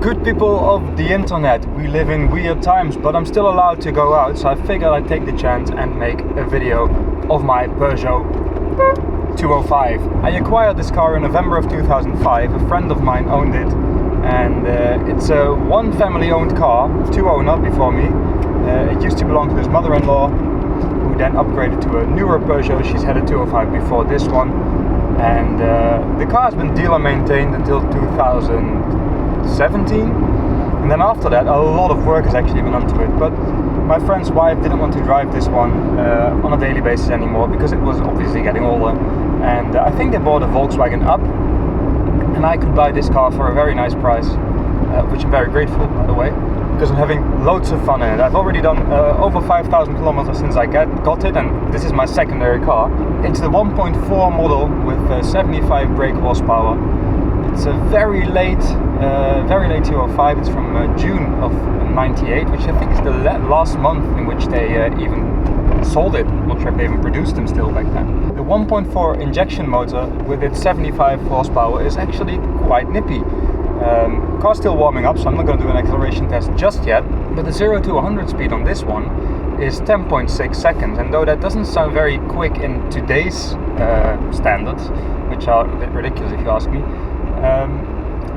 Good people of the internet, we live in weird times, but I'm still allowed to go out, so I figured I'd take the chance and make a video of my Peugeot 205. I acquired this car in November of 2005, a friend of mine owned it, and it's a one family owned car, two owner before me. It used to belong to his mother-in-law, who then upgraded to a newer Peugeot. She's had a 205 before this one, and the car has been dealer maintained until 2017, and then after that a lot of work has actually been onto it. But my friend's wife didn't want to drive this one on a daily basis anymore because it was obviously getting older, and I think they bought a Volkswagen Up, and I could buy this car for a very nice price, which I'm very grateful, by the way, because I'm having loads of fun in it. I've already done over 5,000 kilometers since I got it, and this is my secondary car. It's the 1.4 model with 75 brake horsepower. It's a very late 205. It's from June of '98, which I think is the last month in which they even sold it. I'm not sure if they even produced them still back then. The 1.4 injection motor with its 75 horsepower is actually quite nippy. Car's still warming up, so I'm not going to do an acceleration test just yet. But the 0 to 100 speed on this one is 10.6 seconds, and though that doesn't sound very quick in today's standards, which are a bit ridiculous if you ask me,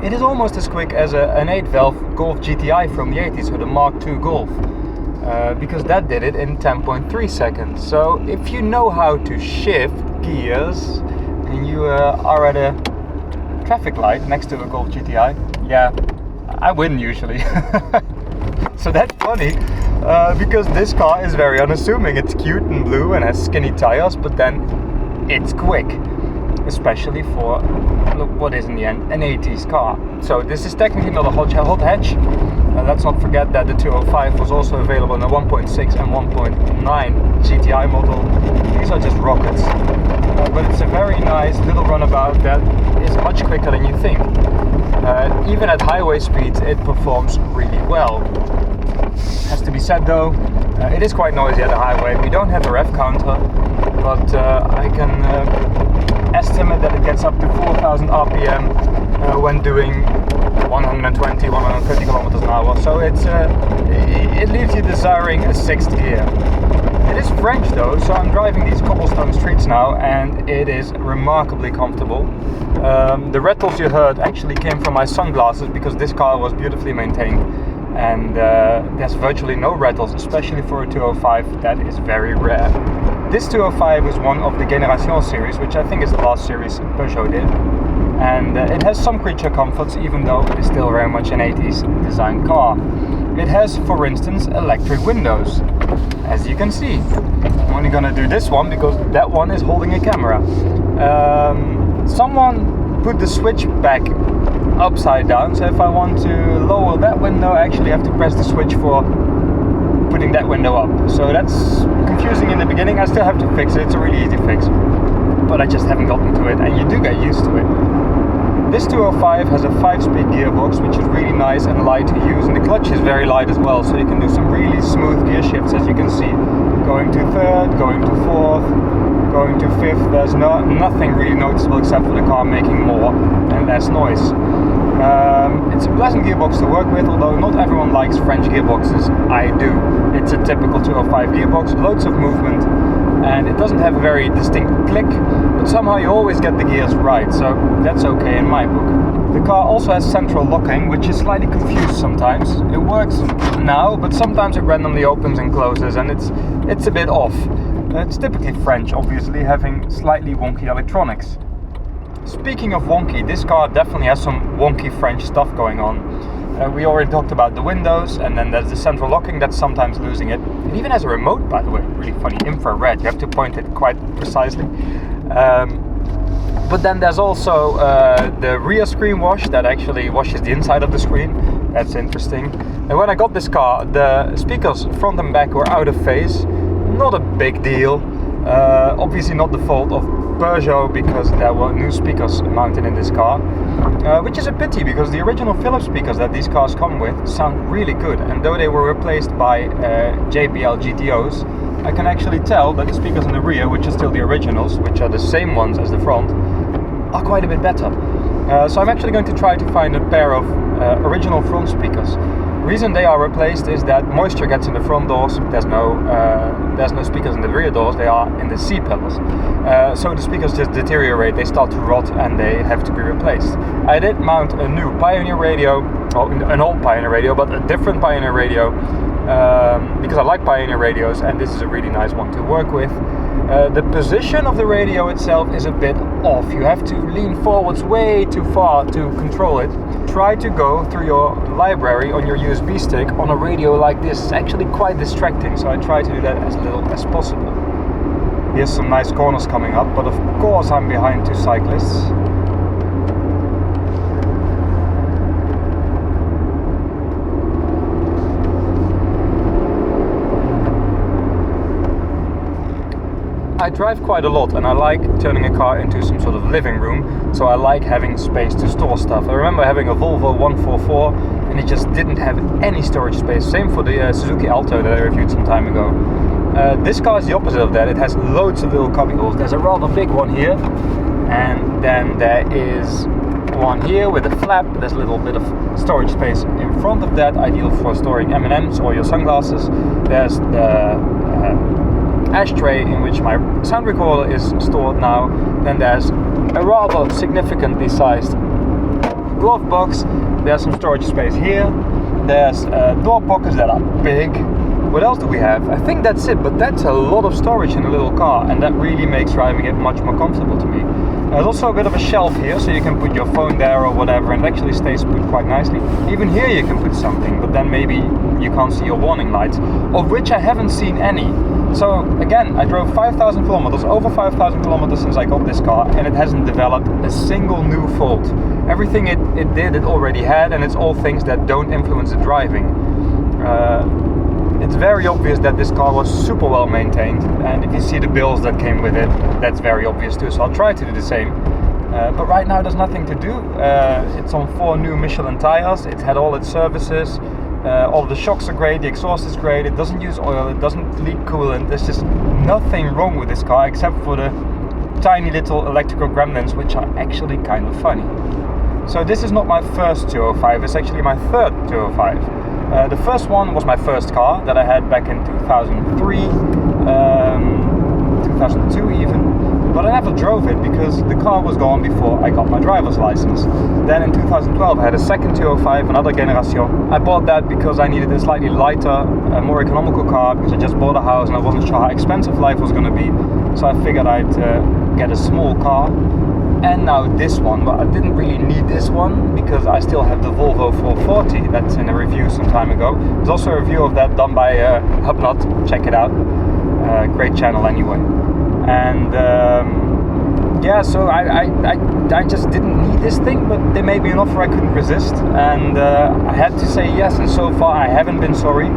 it is almost as quick as an 8-valve Golf GTI from the 80s, so the Mark II Golf, because that did it in 10.3 seconds. So if you know how to shift gears and you are at a traffic light next to a Golf GTI, yeah, I win usually. So that's funny, because this car is very unassuming. It's cute and blue and has skinny tires, but then it's quick, especially for what is in the end an 80s car. So this is technically not a hot hatch. Let's not forget that the 205 was also available in a 1.6 and 1.9 GTI model. These are just rockets, but it's a very nice little runabout that is much quicker than you think. Even at highway speeds it performs really well. Has to be said though, it is quite noisy at the highway. We don't have a rev counter, but I can estimate that it gets up to 4,000 RPM when doing 120, 130 kilometers an hour. So it leaves you desiring a sixth gear. It is French though, so I'm driving these cobblestone streets now, and it is remarkably comfortable. The rattles you heard actually came from my sunglasses, because this car was beautifully maintained, and there's virtually no rattles, especially for a 205. That is very rare. This 205 is one of the Génération series, which I think is the last series Peugeot did, and it has some creature comforts, even though it is still very much an 80s design car. It has, for instance, electric windows, as you can see. I'm only gonna do this one because that one is holding a camera. Someone put the switch back upside down, so if I want to lower that window, I actually have to press the switch for putting that window up. So that's confusing in the beginning. I still have to fix it. It's a really easy fix, but I just haven't gotten to it, and you do get used to it. This 205 has a 5-speed gearbox, which is really nice and light to use, and the clutch is very light as well, so you can do some really smooth gear shifts, as you can see. Going to third, going to fourth, going to fifth. There's nothing really noticeable except for the car making more and less noise. It's a pleasant gearbox to work with, although not everyone likes French gearboxes. I do. It's a typical 205 gearbox, loads of movement, and it doesn't have a very distinct click, but somehow you always get the gears right, so that's okay in my book. The car also has central locking, which is slightly confused sometimes. It works now, but sometimes it randomly opens and closes, and it's a bit off. It's typically French, obviously, having slightly wonky electronics. Speaking of wonky, this car definitely has some wonky French stuff going on. We already talked about the windows, and then there's the central locking that's sometimes losing it. It even has a remote, by the way, really funny, infrared. You have to point it quite precisely. But then there's also the rear screen wash that actually washes the inside of the screen. That's interesting. And when I got this car, the speakers front and back were out of phase. Not a big deal. Obviously not the fault of Peugeot, because there were new speakers mounted in this car, which is a pity, because the original Philips speakers that these cars come with sound really good, and though they were replaced by JBL GTOs, I can actually tell that the speakers in the rear, which are still the originals, which are the same ones as the front, are quite a bit better. So I'm actually going to try to find a pair of original front speakers. The reason they are replaced is that moisture gets in the front doors. There's no speakers in the rear doors. They are in the seat pedals. So the speakers just deteriorate. They start to rot and they have to be replaced. I did mount a new Pioneer radio, well, an old Pioneer radio, but a different Pioneer radio, because I like Pioneer radios, and this is a really nice one to work with. The position of the radio itself is a bit off. You have to lean forwards way too far to control it. Try to go through your library on your USB stick on a radio like this. It's actually quite distracting, so I try to do that as little as possible. Here's some nice corners coming up, but of course I'm behind two cyclists. I drive quite a lot and I like turning a car into some sort of living room, so I like having space to store stuff. I remember having a Volvo 144 and it just didn't have any storage space. Same for the Suzuki Alto that I reviewed some time ago. This car is the opposite of that. It has loads of little cubbyholes. There's a rather big one here, and then there is one here with a flap. There's a little bit of storage space in front of that, ideal for storing M&Ms or your sunglasses. There's the ashtray in which my sound recorder is stored now. Then there's a rather significantly sized glove box. There's some storage space here. There's door pockets that are big. What else do we have? I think that's it, but that's a lot of storage in a little car, and that really makes driving it much more comfortable to me. There's also a bit of a shelf here, so you can put your phone there or whatever, and it actually stays put quite nicely. Even here you can put something, but then maybe you can't see your warning lights, of which I haven't seen any. So again, I drove 5,000 kilometers, over 5,000 kilometers since I got this car, and it hasn't developed a single new fault. Everything it did, it already had, and it's all things that don't influence the driving. It's very obvious that this car was super well maintained, and if you see the bills that came with it, that's very obvious too, so I'll try to do the same. But right now there's nothing to do. It's on 4 new Michelin tires, it's had all its services, all of the shocks are great, the exhaust is great, it doesn't use oil, it doesn't leak coolant, there's just nothing wrong with this car except for the tiny little electrical gremlins, which are actually kind of funny. So this is not my first 205, it's actually my third 205. The first one was my first car that I had back in 2003, 2002 even, but I never drove it because the car was gone before I got my driver's license. Then in 2012 I had a second 205, another Génération. I bought that because I needed a slightly lighter, more economical car, because I just bought a house and I wasn't sure how expensive life was going to be, so I figured I'd get a small car. And now this one, but I didn't really need this one because I still have the Volvo 440 that's in a review some time ago. There's also a review of that done by Hubnut, check it out, great channel anyway. And yeah, so I just didn't need this thing, but they made me an offer I couldn't resist, and I had to say yes, and so far I haven't been sorry.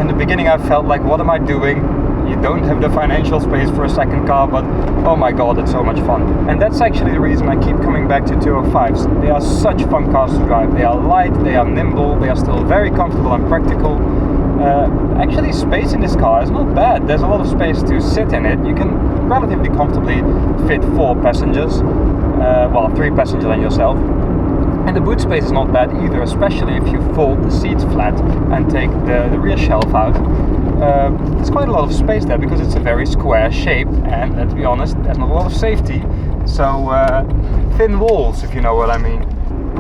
In the beginning I felt like, what am I doing? You don't have the financial space for a second car, but oh my god, it's so much fun. And that's actually the reason I keep coming back to 205s. They are such fun cars to drive. They are light, they are nimble, they are still very comfortable and practical. Actually, space in this car is not bad. There's a lot of space to sit in it. You can relatively comfortably fit 4 passengers, well, 3 passengers and yourself. And the boot space is not bad either, especially if you fold the seats flat and take the rear shelf out. There's quite a lot of space there because it's a very square shape, and let's be honest, there's not a lot of safety, so thin walls, if you know what I mean.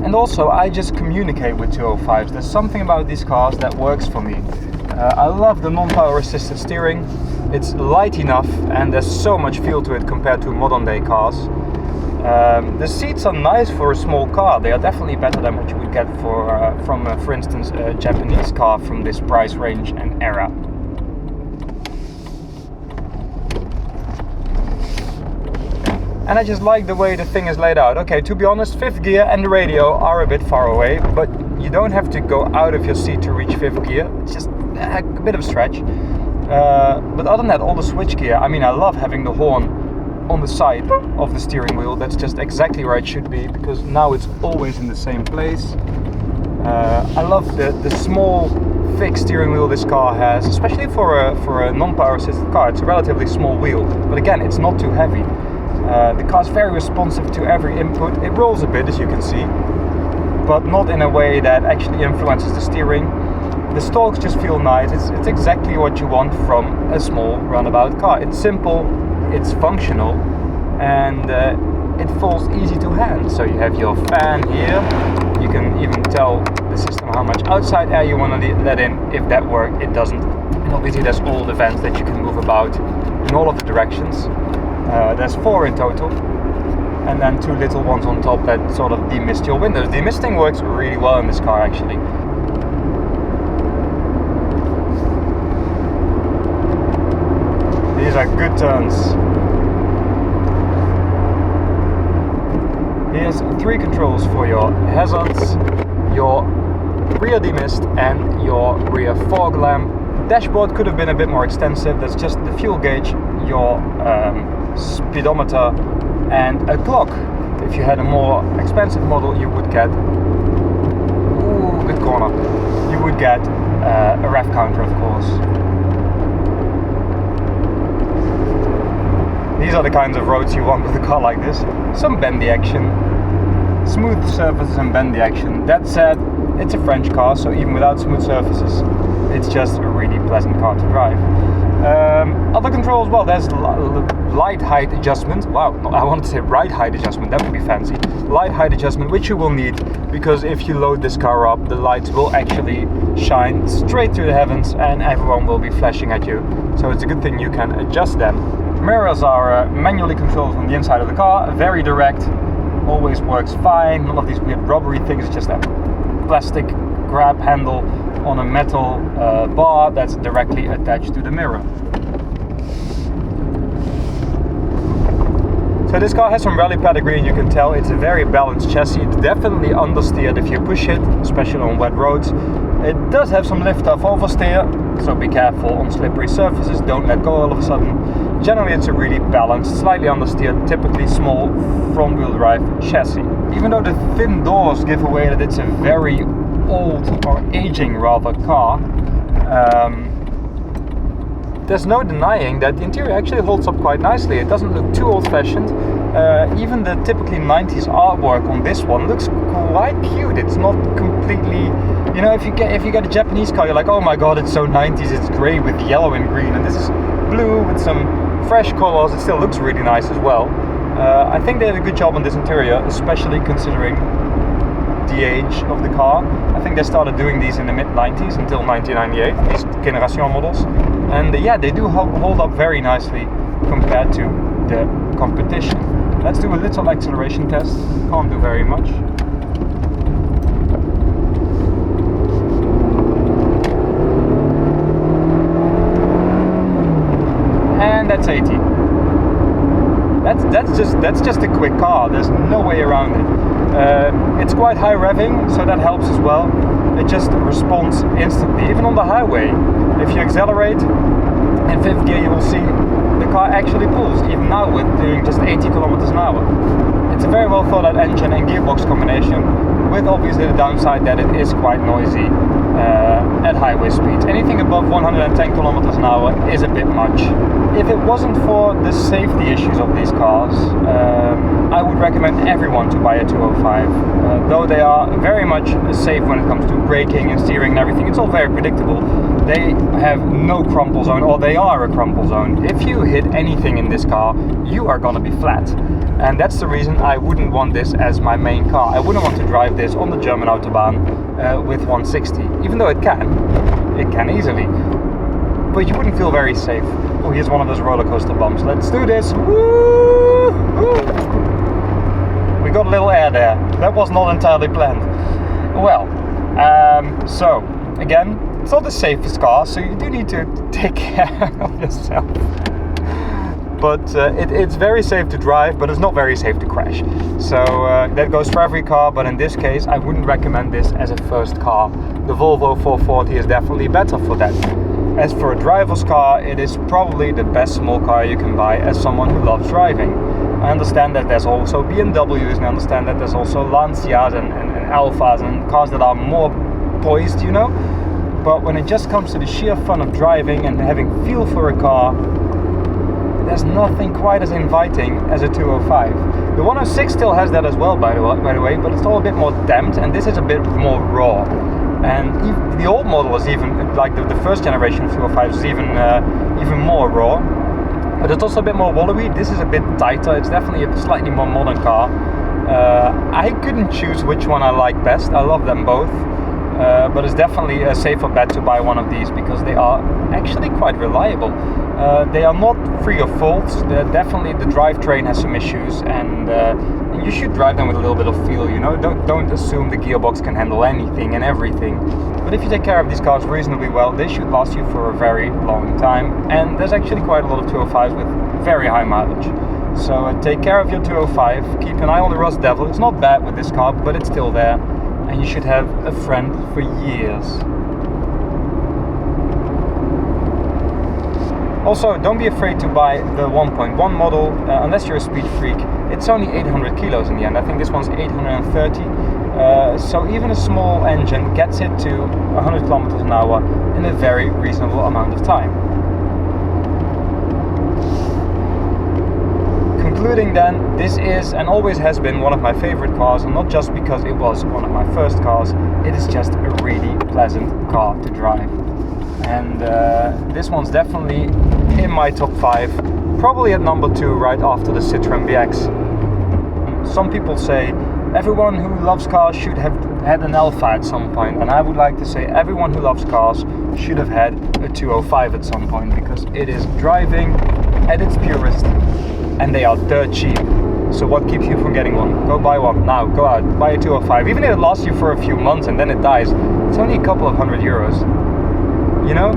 And also, I just communicate with 205s. There's something about these cars that works for me. I love the non-power assisted steering. It's light enough and there's so much feel to it compared to modern day cars. The seats are nice for a small car. They are definitely better than what you would get from for instance, a Japanese car from this price range and era. And I just like the way the thing is laid out. Okay, to be honest, 5th gear and the radio are a bit far away, but you don't have to go out of your seat to reach 5th gear. It's just a bit of a stretch. But other than that, all the switch gear, I mean, I love having the horn on the side of the steering wheel. That's just exactly where it should be, because now it's always in the same place. I love the small, thick steering wheel this car has, especially for a non-power assisted car. It's a relatively small wheel, but again, it's not too heavy. The car is very responsive to every input. It rolls a bit, as you can see, but not in a way that actually influences the steering. The stalks just feel nice. It's exactly what you want from a small runabout car. It's simple, it's functional, and it falls easy to hand. So you have your fan here. You can even tell the system how much outside air you want to let in. If that works, it doesn't. And obviously there's all the vents that you can move about in all of the directions. There's 4 in total, and then 2 little ones on top that sort of demist your windows. Demisting works really well in this car actually. These are good turns. Here's 3 controls for your hazards, your rear demist and your rear fog lamp. Dashboard could have been a bit more extensive. That's just the fuel gauge, your speedometer and a clock. If you had a more expensive model, you would get, ooh, good corner, you would get a rev counter, of course. These are the kinds of roads you want with a car like this. Some bendy action, smooth surfaces and bendy action. That said, it's a French car, so even without smooth surfaces, it's just a really pleasant car to drive. Other controls, well, there's light height adjustment. Wow, I wanted to say ride height adjustment, that would be fancy. Light height adjustment, which you will need, because if you load this car up, the lights will actually shine straight to the heavens and everyone will be flashing at you. So it's a good thing you can adjust them. Mirrors are manually controlled from the inside of the car, very direct, always works fine. None of these weird rubbery things, it's just a plastic grab handle on a metal bar that's directly attached to the mirror. So this car has some rally pedigree, and you can tell it's a very balanced chassis. It's definitely understeered if you push it, especially on wet roads. It does have some lift-off oversteer, so be careful on slippery surfaces, don't let go all of a sudden. Generally it's a really balanced, slightly understeered, typically small front-wheel drive chassis. Even though the thin doors give away that it's a very old or aging rather car, there's no denying that the interior actually holds up quite nicely. It doesn't look too old-fashioned. Even the typically 90s artwork on this one looks quite cute. It's not completely, you know, if you get a Japanese car, you're like, oh my god, it's so 90s, it's grey with yellow and green, and this is blue with some fresh colors. It still looks really nice as well. I think they did a good job on this interior, especially considering the age of the car. I think they started doing these in the mid-90s until 1998, these Génération models. And yeah, they do hold up very nicely compared to the competition. Let's do a little acceleration test. Can't do very much. And that's 80. That's just a quick car. There's no way around it. It's quite high revving, so that helps as well. It just responds instantly, even on the highway. If you accelerate in 5th gear, you will see the car actually pulls, even now with doing just 80 kilometers an hour. It's a very well thought out engine and gearbox combination, with obviously the downside that it is quite noisy at highway speeds. Anything above 110 kilometers an hour is a bit much. If it wasn't for the safety issues of these cars, I would recommend everyone to buy a 205. Though they are very much safe when it comes to braking and steering and everything, it's all very predictable. They have no crumple zone, or they are a crumple zone. If you hit anything in this car, you are gonna be flat. And that's the reason I wouldn't want this as my main car. I wouldn't want to drive this on the German Autobahn with 160, even though it can easily. But you wouldn't feel very safe. Oh, here's one of those roller coaster bumps. Let's do this. Woo! Woo! We got a little air there. That was not entirely planned. Well, so again, it's not the safest car, so you do need to take care of yourself. But it's very safe to drive, but it's not very safe to crash. So that goes for every car, but in this case I wouldn't recommend this as a first car. The Volvo 440 is definitely better for that. As for a driver's car, it is probably the best small car you can buy as someone who loves driving. I understand that there's also BMWs, and I understand that there's also Lancias and Alphas and cars that are more poised, you know. But when it just comes to the sheer fun of driving and having feel for a car, there's nothing quite as inviting as a 205. The 106 still has that as well, by the way, but it's all a bit more damped, and this is a bit more raw. And the old model is even, like the first generation of 205s is even more raw. But it's also a bit more wallowy. This is a bit tighter. It's definitely a slightly more modern car. I couldn't choose which one I like best. I love them both. But it's definitely a safer bet to buy one of these because they are actually quite reliable. They are not free of faults. Definitely the drivetrain has some issues, and you should drive them with a little bit of feel. You know, don't assume the gearbox can handle anything and everything. But if you take care of these cars reasonably well, they should last you for a very long time. And there's actually quite a lot of 205s with very high mileage. So take care of your 205. Keep an eye on the Rust Devil. It's not bad with this car, but it's still there. And you should have a friend for years. Also, don't be afraid to buy the 1.1 model, unless you're a speed freak. It's only 800 kilos in the end. I think this one's 830. So even a small engine gets it to 100 kilometers an hour in a very reasonable amount of time. Concluding then, this is and always has been one of my favorite cars, and not just because it was one of my first cars, it is just a really pleasant car to drive. And this one's definitely in my top 5, probably at number 2 right after the Citroën BX. Some people say everyone who loves cars should have had an Alpha at some point, and I would like to say everyone who loves cars should have had a 205 at some point, because it is driving at its purest. And they are dirt cheap. So what keeps you from getting one? Go buy one now. Go out, buy a 205. Even if it lasts you for a few months and then it dies, it's only a couple of €100. You know?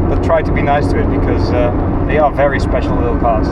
But try to be nice to it, because they are very special little cars.